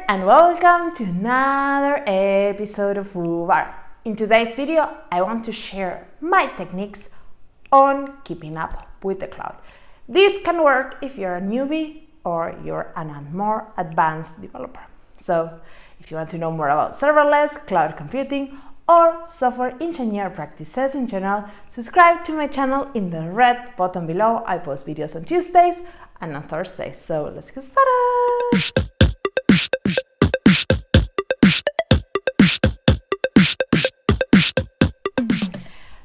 and welcome to another episode of FooBar. In today's video, I want to share my techniques on keeping up with the cloud. This can work if you're a newbie or you're a more advanced developer. So if you want to know more about serverless, cloud computing, or software engineer practices in general, subscribe to my channel in the red button below. I post videos on Tuesdays and on Thursdays. So let's get started.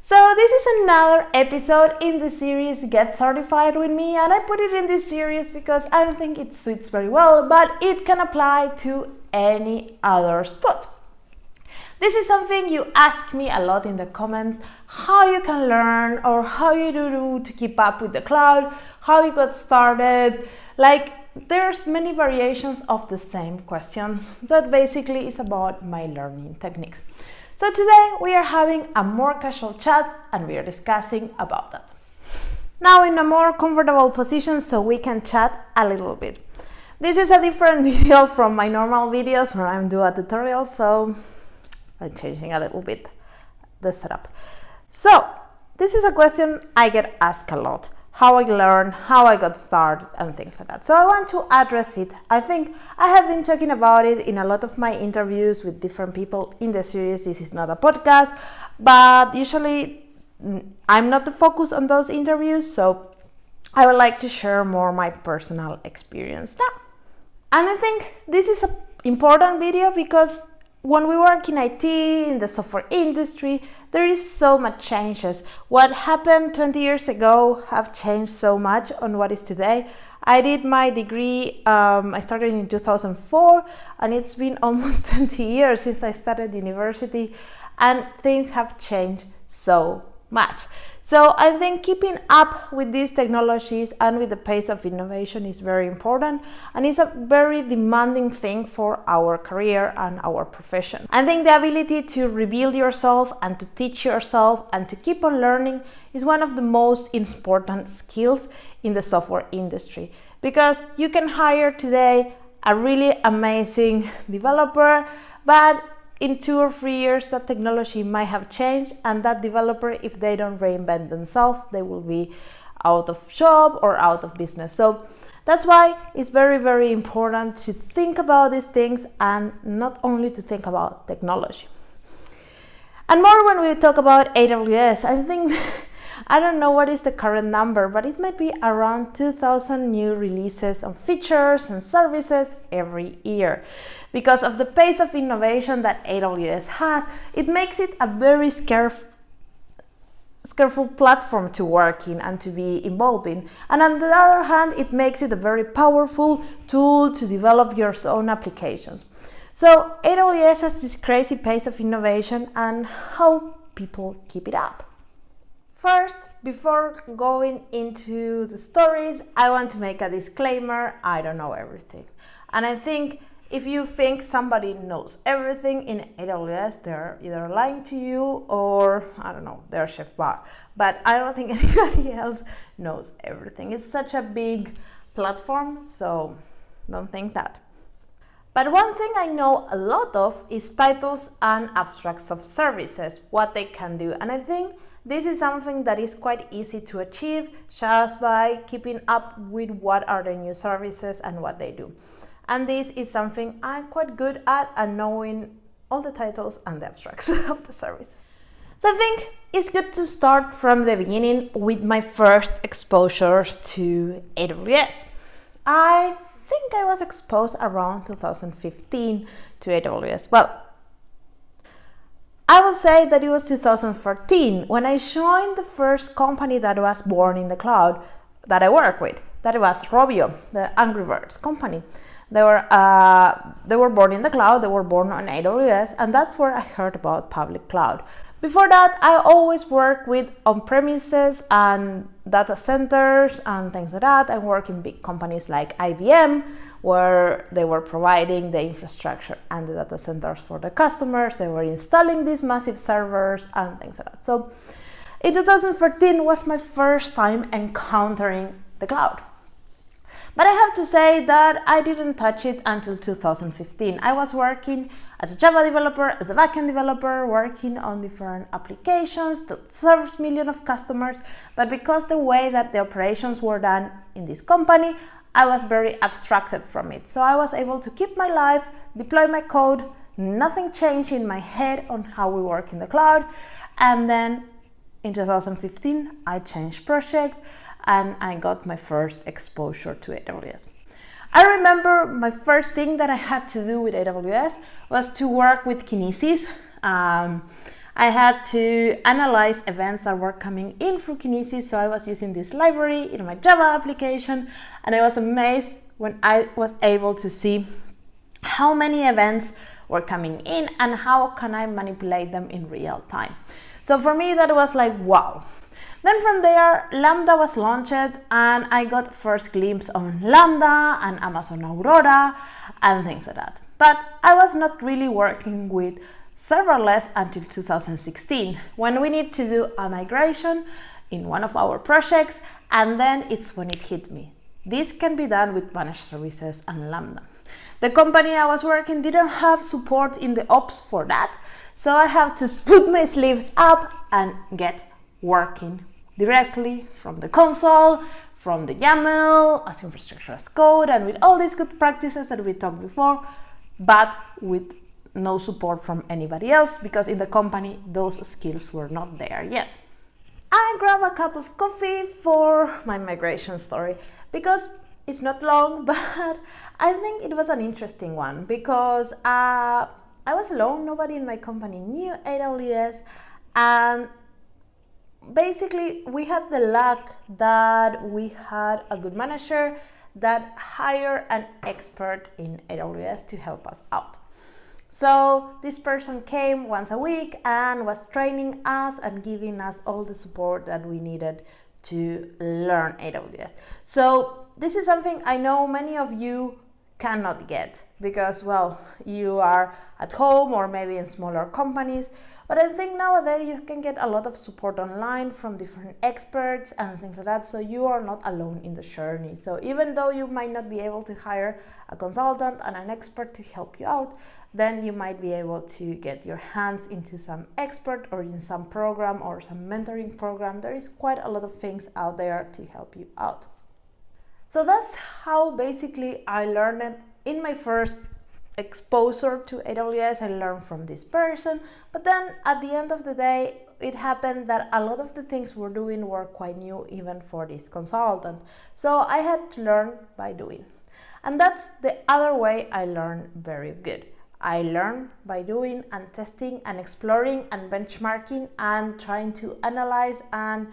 So this is another episode in the series Get Certified with me, and I put it in this series because I don't think it suits very well, but it can apply to any other spot. This is something you ask me a lot in the comments, how you can learn or how you do to keep up with the cloud, how you got started. Like, there's many variations of the same question that basically is about my learning techniques. So today we are having a more casual chat and we are discussing about that. Now in a more comfortable position so we can chat a little bit. This is a different video from my normal videos where I'm doing a tutorial, so I'm changing a little bit the setup. So this is a question I get asked a lot. How I learned, how I got started, and things like that. So I want to address it. I think I have been talking about it in a lot of my interviews with different people in the series. This is not a podcast, but usually I'm not the focus on those interviews, so I would like to share more my personal experience now. And I think this is an important video because when we work in IT, in the software industry, there is so much changes. What happened 20 years ago have changed so much on what is today. I did my degree, I started in 2004, and it's been almost 20 years since I started university, and things have changed so much. So I think keeping up with these technologies and with the pace of innovation is very important, and it's a very demanding thing for our career and our profession. I think the ability to rebuild yourself and to teach yourself and to keep on learning is one of the most important skills in the software industry, because you can hire today a really amazing developer, but in 2 or 3 years, that technology might have changed, and that developer, if they don't reinvent themselves, they will be out of job or out of business. So that's why it's very, very important to think about these things and not only to think about technology. And more when we talk about AWS, I think, I don't know what is the current number, but it might be around 2,000 new releases of features and services every year. Because of the pace of innovation that AWS has, it makes it a very scarceful platform to work in and to be involved in. And on the other hand, it makes it a very powerful tool to develop your own applications. So AWS has this crazy pace of innovation, and how people keep it up. First, before going into the stories, I want to make a disclaimer. I don't know everything. And I think if you think somebody knows everything in AWS, they're either lying to you or, I don't know, they're Chef Bar. But I don't think anybody else knows everything. It's such a big platform, so don't think that. But one thing I know a lot of is titles and abstracts of services, what they can do. And I think this is something that is quite easy to achieve just by keeping up with what are the new services and what they do. And this is something I'm quite good at, and knowing all the titles and the abstracts of the services. So I think it's good to start from the beginning with my first exposures to AWS. I think I was exposed around 2015 to AWS. Well, I will say that it was 2014 when I joined the first company that was born in the cloud that I work with. That was Robio, the Angry Birds company. They were born in the cloud, they were born on AWS, and that's where I heard about public cloud. Before that, I always worked with on-premises and data centers and things like that. I work in big companies like IBM, where they were providing the infrastructure and the data centers for the customers. They were installing these massive servers and things like that. So in 2014 was my first time encountering the cloud. But I have to say that I didn't touch it until 2015. I was working as a Java developer, as a backend developer, working on different applications that serves millions of customers. But because the way that the operations were done in this company, I was very abstracted from it. So I was able to keep my life, deploy my code, nothing changed in my head on how we work in the cloud. And then in 2015, I changed project and I got my first exposure to AWS. I remember my first thing that I had to do with AWS was to work with Kinesis. I had to analyze events that were coming in through Kinesis, so I was using this library in my Java application, and I was amazed when I was able to see how many events were coming in and how can I manipulate them in real time. So for me, that was like, wow. Then from there, Lambda was launched and I got first glimpse on Lambda and Amazon Aurora and things like that. But I was not really working with serverless until 2016, when we need to do a migration in one of our projects, and then it's when it hit me. This can be done with managed services and Lambda. The company I was working didn't have support in the ops for that, so I have to put my sleeves up and get working directly from the console, from the YAML, as infrastructure as code, and with all these good practices that we talked before, but with no support from anybody else, because in the company those skills were not there yet. I grab a cup of coffee for my migration story because it's not long, but I think it was an interesting one because I was alone, nobody in my company knew AWS, and basically we had the luck that we had a good manager that hired an expert in AWS to help us out. So this person came once a week and was training us and giving us all the support that we needed to learn AWS. So this is something I know many of you cannot get because, well, you are at home or maybe in smaller companies. But I think nowadays you can get a lot of support online from different experts and things like that, so you are not alone in the journey. So even though you might not be able to hire a consultant and an expert to help you out, then you might be able to get your hands into some expert or in some program or some mentoring program. There is quite a lot of things out there to help you out. So that's how basically I learned it in my first exposure to AWS. I learned from this person, but then at the end of the day, it happened that a lot of the things we're doing were quite new even for this consultant. So I had to learn by doing. And that's the other way I learned very good. I learned by doing and testing and exploring and benchmarking and trying to analyze and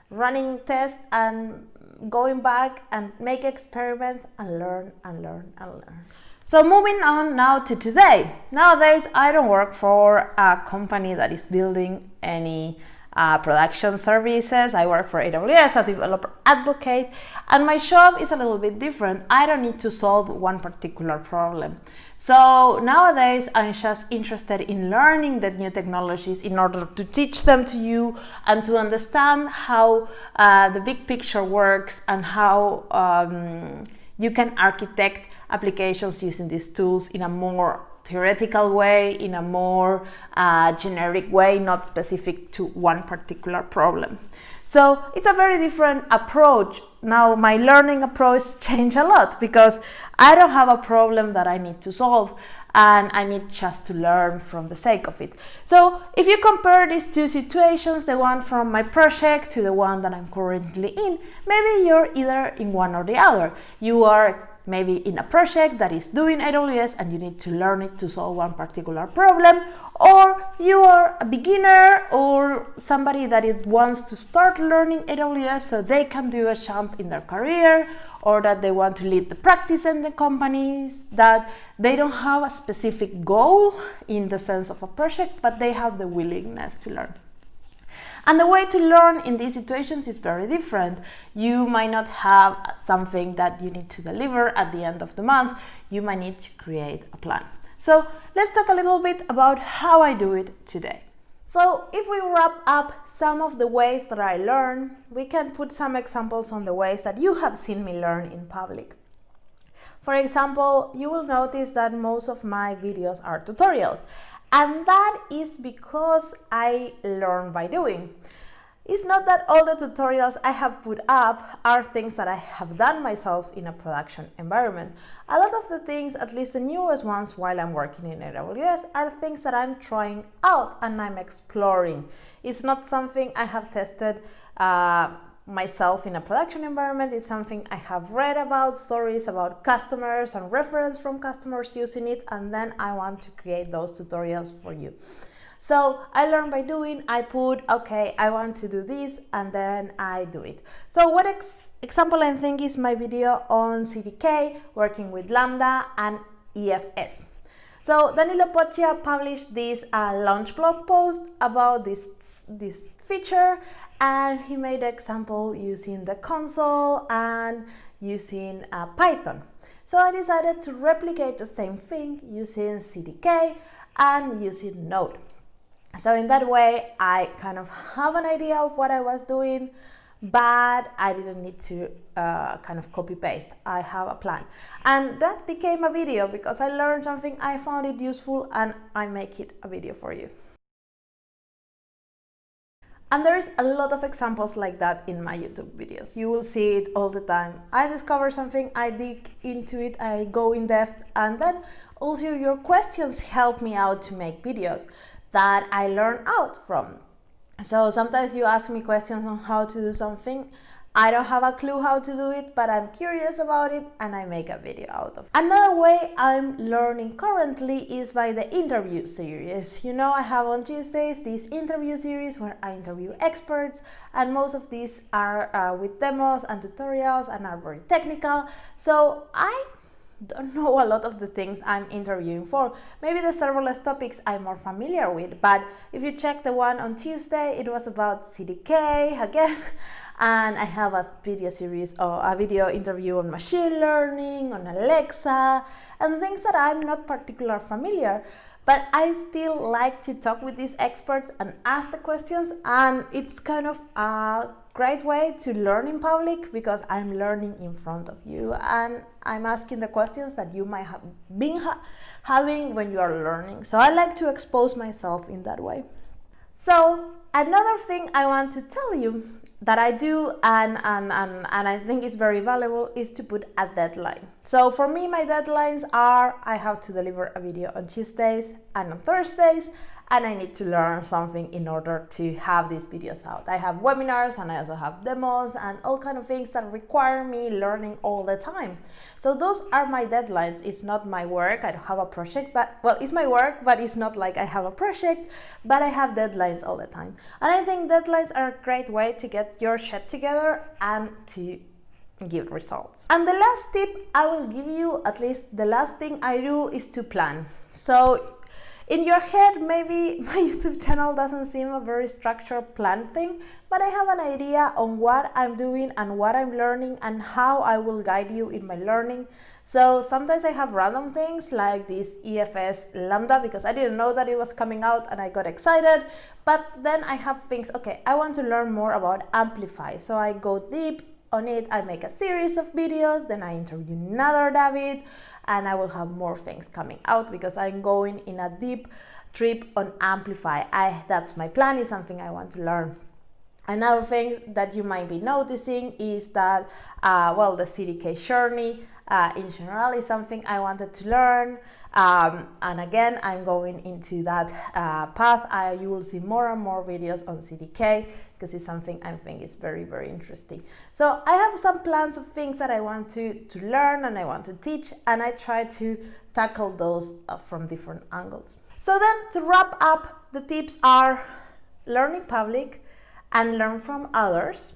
running tests and going back and make experiments and learn and learn and learn. So moving on now to today. Nowadays, I don't work for a company that is building any production services. I work for AWS, a developer advocate, and my job is a little bit different. I don't need to solve one particular problem. So nowadays, I'm just interested in learning the new technologies in order to teach them to you and to understand how the big picture works and how you can architect applications using these tools in a more theoretical way, in a more generic way, not specific to one particular problem. So it's a very different approach. Now my learning approach changed a lot because I don't have a problem that I need to solve and I need just to learn from the sake of it. So if you compare these two situations, the one from my project to the one that I'm currently in, maybe you're either in one or the other. You are maybe in a project that is doing AWS and you need to learn it to solve one particular problem, or you are a beginner or somebody that wants to start learning AWS so they can do a jump in their career, or that they want to lead the practice in the companies, that they don't have a specific goal in the sense of a project, but they have the willingness to learn. And the way to learn in these situations is very different. You might not have something that you need to deliver at the end of the month. You might need to create a plan. So let's talk a little bit about how I do it today. So if we wrap up some of the ways that I learn, we can put some examples on the ways that you have seen me learn in public. For example, you will notice that most of my videos are tutorials, and that is because I learn by doing. It's not that all the tutorials I have put up are things that I have done myself in a production environment. A lot of the things, at least the newest ones while I'm working in AWS, are things that I'm trying out and I'm exploring. It's not something I have tested myself in a production environment. It's something I have read about, stories about customers and reference from customers using it, and then I want to create those tutorials for you. So I learn by doing. I put, okay, I want to do this, and then I do it. So what example I think is my video on CDK, working with Lambda and EFS. So Danilo Poccia published this launch blog post about this feature, and he made an example using the console and using Python. So I decided to replicate the same thing using CDK and using Node. So in that way, I kind of have an idea of what I was doing, but I didn't need to kind of copy paste. I have a plan. And that became a video because I learned something, I found it useful, and I make it a video for you. And there's a lot of examples like that in my YouTube videos. You will see it all the time. I discover something, I dig into it, I go in depth, and then also your questions help me out to make videos that I learn out from. So sometimes you ask me questions on how to do something. I don't have a clue how to do it, but I'm curious about it and I make a video out of it. Another way I'm learning currently is by the interview series. You know, I have on Tuesdays this interview series where I interview experts, and most of these are with demos and tutorials and are very technical. So I don't know a lot of the things I'm interviewing for. Maybe the serverless topics I'm more familiar with, but if you check the one on Tuesday, it was about CDK again, and I have a video series or a video interview on machine learning, on Alexa, and things that I'm not particularly familiar. But I still like to talk with these experts and ask the questions, and it's kind of a great way to learn in public because I'm learning in front of you and I'm asking the questions that you might have been having when you are learning. So I like to expose myself in that way. So another thing I want to tell you that I do and I think is very valuable is to put a deadline. So for me, my deadlines are I have to deliver a video on Tuesdays and on Thursdays, and I need to learn something in order to have these videos out. I have webinars and I also have demos and all kind of things that require me learning all the time. So those are my deadlines. It's not my work. I don't have a project, but well, it's my work, but it's not like I have a project, but I have deadlines all the time. And I think deadlines are a great way to get your shit together and to give results. And the last tip I will give you, at least the last thing I do, is to plan. So in your head, maybe my YouTube channel doesn't seem a very structured plan thing, but I have an idea on what I'm doing and what I'm learning and how I will guide you in my learning. So sometimes I have random things like this EFS Lambda because I didn't know that it was coming out and I got excited. But then I have things, okay, I want to learn more about Amplify. So I go deep on it, I make a series of videos, then I interview another David, and I will have more things coming out because I'm going in a deep trip on Amplify. That's my plan, is something I want to learn. Another thing that you might be noticing is that, well, the CDK journey in general is something I wanted to learn. And again, I'm going into that path. You will see more and more videos on CDK because it's something I think is very, very interesting. So I have some plans of things that I want to learn and I want to teach, and I try to tackle those from different angles. So then to wrap up, the tips are learn in public and learn from others.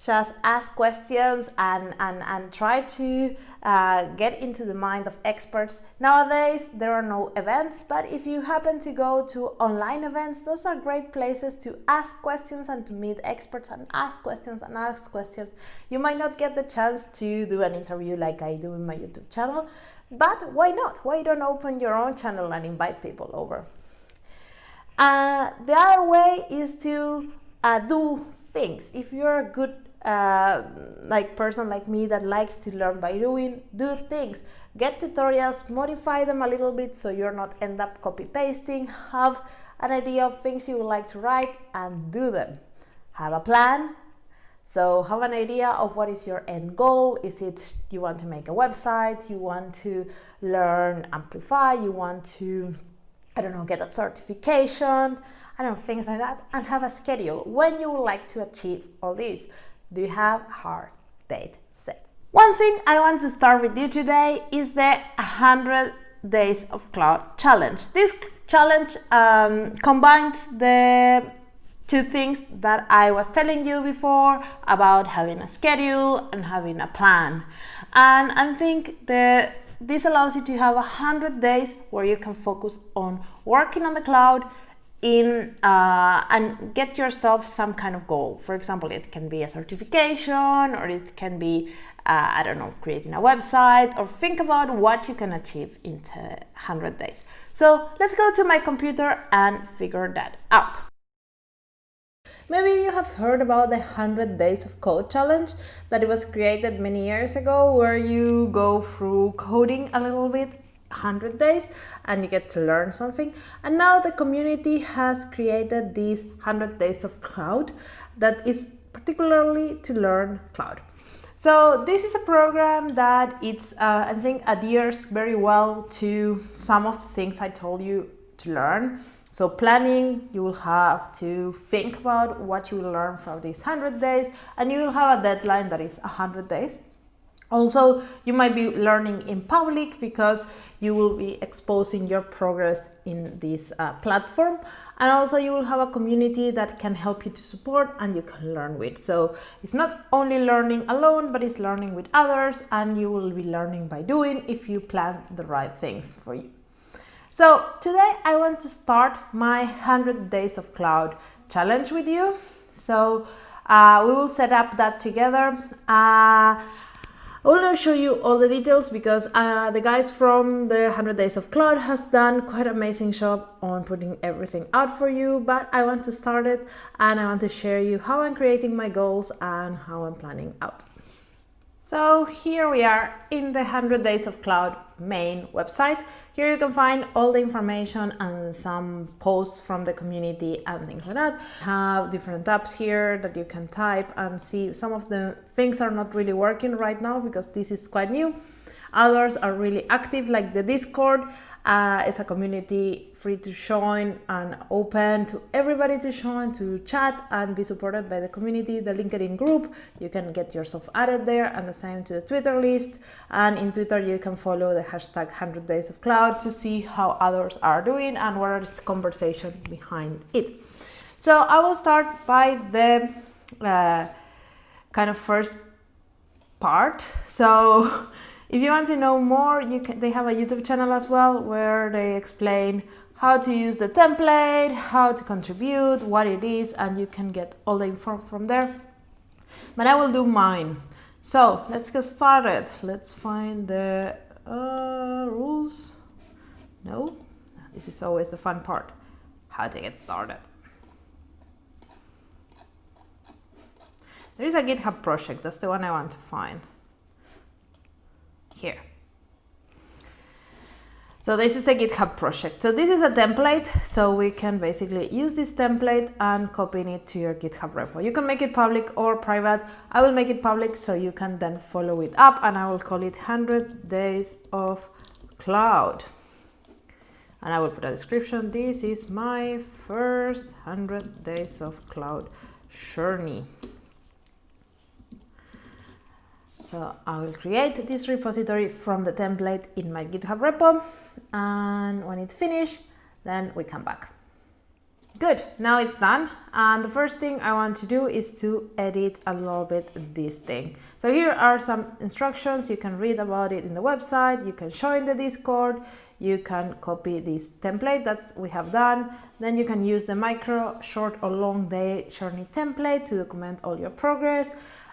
Just ask questions and try to get into the mind of experts. Nowadays, there are no events, but if you happen to go to online events, those are great places to ask questions and to meet experts and ask questions and ask questions. You might not get the chance to do an interview like I do in my YouTube channel, but why not? Why don't open your own channel and invite people over? The other way is to do things. If you're a good like person like me that likes to learn by doing, do things. Get tutorials, modify them a little bit so you're not end up copy pasting. Have an idea of things you would like to write and do them. Have a plan. So have an idea of what is your end goal. Is it you want to make a website, you want to learn Amplify, you want to, I don't know, get a certification, I don't know, things like that, and have a schedule when you would like to achieve all this. Do you have a hard date set? One thing I want to start with you today is the 100 Days of Cloud challenge. This challenge combines the two things that I was telling you before about having a schedule and having a plan. And I think that this allows you to have 100 days where you can focus on working on the cloud and get yourself some kind of goal. For example, it can be a certification, or it can be, I don't know, creating a website, or think about what you can achieve in 100 days. So let's go to my computer and figure that out. Maybe you have heard about the 100 Days of Code challenge that it was created many years ago, where you go through coding a little bit, 100 days, and you get to learn something. And now the community has created this 100 Days of Cloud that is particularly to learn cloud. So this is a program that it's, I think, adheres very well to some of the things I told you to learn. So planning, you will have to think about what you will learn from these 100 days, and you will have a deadline that is 100 days. Also, you might be learning in public because you will be exposing your progress in this platform. And also you will have a community that can help you to support and you can learn with. So it's not only learning alone, but it's learning with others, and you will be learning by doing if you plan the right things for you. So today I want to start my 100 Days of Cloud challenge with you. So we will set up that together. I will not show you all the details because the guys from the 100 Days of Cloud has done quite an amazing job on putting everything out for you, but I want to start it and I want to share you how I'm creating my goals and how I'm planning out. So here we are in the 100 Days of Cloud main website. Here you can find all the information and some posts from the community and things like that. Have different tabs here that you can type and see. Some of the things are not really working right now because this is quite new. Others are really active, like the Discord. It's a community free to join and open to everybody to join, to chat and be supported by the community. The LinkedIn group, you can get yourself added there, and the same to the Twitter list. And in Twitter, you can follow the hashtag 100 Days of Cloud to see how others are doing and what is the conversation behind it. So I will start by the kind of first part. So if you want to know more, they have a YouTube channel as well where they explain how to use the template, how to contribute, what it is, and you can get all the info from there. But I will do mine. So let's get started. Let's find the rules. No, this is always the fun part. How to get started. There is a GitHub project. That's the one I want to find. Here. So this is a GitHub project. So this is a template, so we can basically use this template and copy it to your GitHub repo. You can make it public or private. I will make it public so you can then follow it up, and I will call it 100 Days of Cloud. And I will put a description. This is my first 100 Days of Cloud journey. So I will create this repository from the template in my GitHub repo, and when it's finished, then we come back. Good, now it's done. And the first thing I want to do is to edit a little bit this thing. So here are some instructions. You can read about it in the website. You can join the Discord. You can copy this template that we have done. Then you can use the micro, short or long day journey template to document all your progress.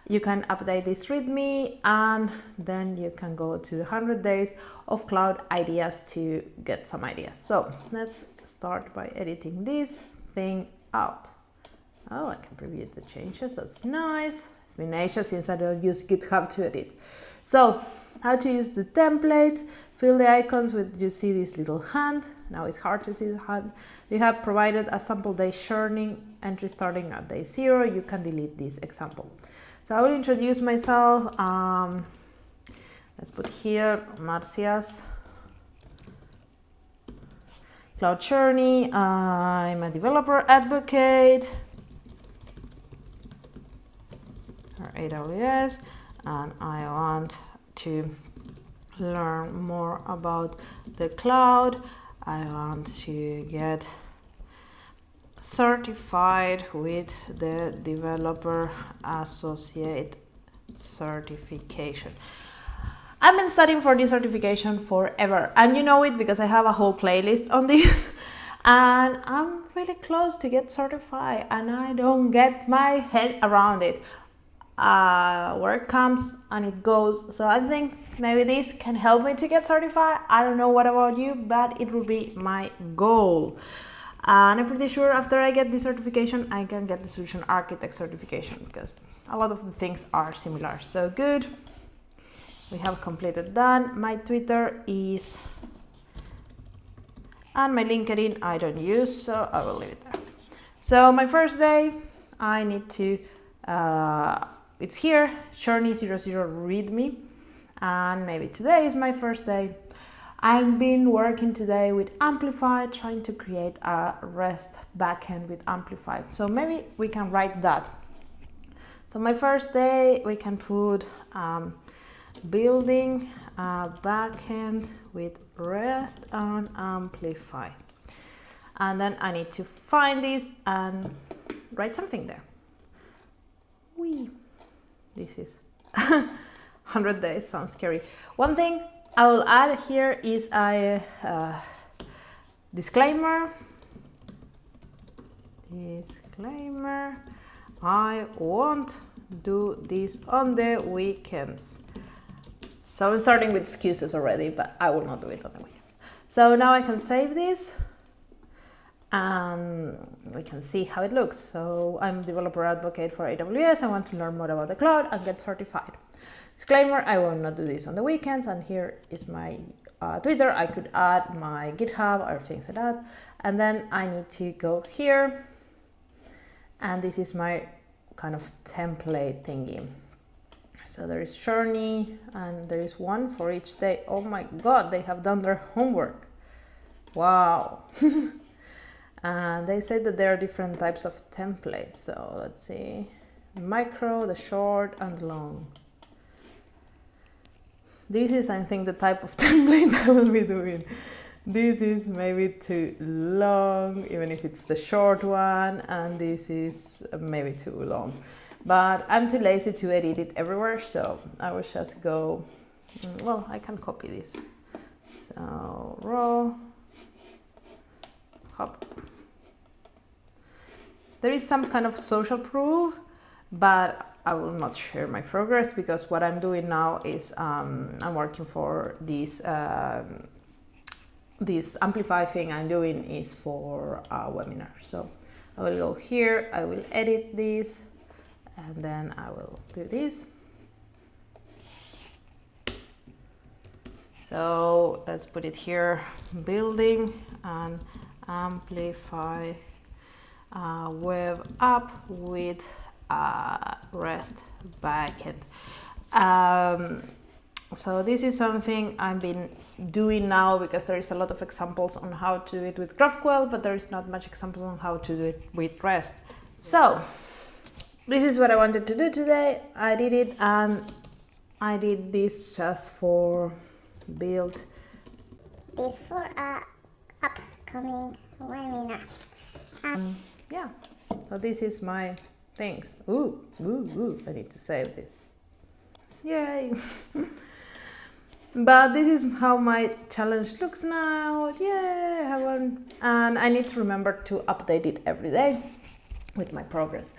You can update this README, and then you can go to the 100 Days of Cloud ideas to get some ideas. So let's start by editing this thing out. Oh, I can preview the changes. That's nice. It's been ages since I don't use GitHub to edit. So, how to use the template, fill the icons with, you see this little hand. Now it's hard to see the hand. We have provided a sample day churning entry starting at day 0. You can delete this example. So I will introduce myself. Let's put here Marcia's cloud journey. I'm a developer advocate for AWS, and I want to learn more about the cloud. I want to get certified with the Developer Associate certification. I've been studying for this certification forever, and you know it because I have a whole playlist on this, and I'm really close to get certified, and I don't get my head around it. Work comes and it goes, so I think maybe this can help me to get certified. I don't know what about you, but it will be my goal. And I'm pretty sure after I get this certification, I can get the solution architect certification because a lot of the things are similar. So good. We have completed done. My Twitter is, and my LinkedIn I don't use, so I will leave it there. So my first day, I need to, it's here, Journey 00 README, and maybe today is my first day. I've been working today with Amplify, trying to create a REST backend with Amplify. So maybe we can write that. So my first day, we can put building a backend with REST and Amplify. And then I need to find this and write something there. This is 100 days, sounds scary. One thing I will add here is a disclaimer. I won't do this on the weekends. So I'm starting with excuses already, but I will not do it on the weekends. So now I can save this. We can see how it looks. So I'm a developer advocate for AWS. I want to learn more about the cloud and get certified. Disclaimer, I will not do this on the weekends. And here is my Twitter. I could add my GitHub or things like that. And then I need to go here. And this is my kind of template thingy. So there is journey and there is one for each day. Oh my God, they have done their homework. Wow. And they said that there are different types of templates. So let's see, the micro, the short, and the long. This is, I think, the type of template I will be doing. This is maybe too long, even if it's the short one, and this is maybe too long. But I'm too lazy to edit it everywhere, so I will just go, well, I can copy this. So raw, hop. There is some kind of social proof, but I will not share my progress because what I'm doing now is I'm working for this this Amplify thing I'm doing is for a webinar. So I will go here, I will edit this, and then I will do this. So let's put it here, building and Amplify web app with REST backend. So this is something I've been doing now because there is a lot of examples on how to do it with GraphQL, but there is not much examples on how to do it with REST. So this is what I wanted to do today. I did it, and I did this just for build. This for a upcoming webinar. Yeah, so this is my things. Ooh, I need to save this. Yay. But this is how my challenge looks now. Yay, I have one. And I need to remember to update it every day with my progress.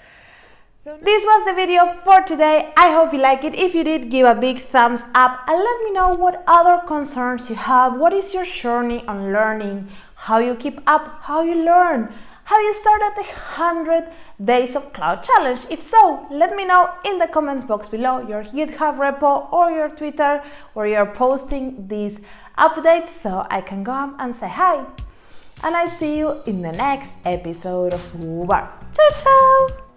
So this was the video for today. I hope you like it. If you did, give a big thumbs up and let me know what other concerns you have. What is your journey on learning? How you keep up? How you learn? Have you started the 100 Days of Cloud Challenge? If so, let me know in the comments box below your GitHub repo or your Twitter where you're posting these updates so I can go up and say hi. And I see you in the next episode of FooBar. Ciao, ciao!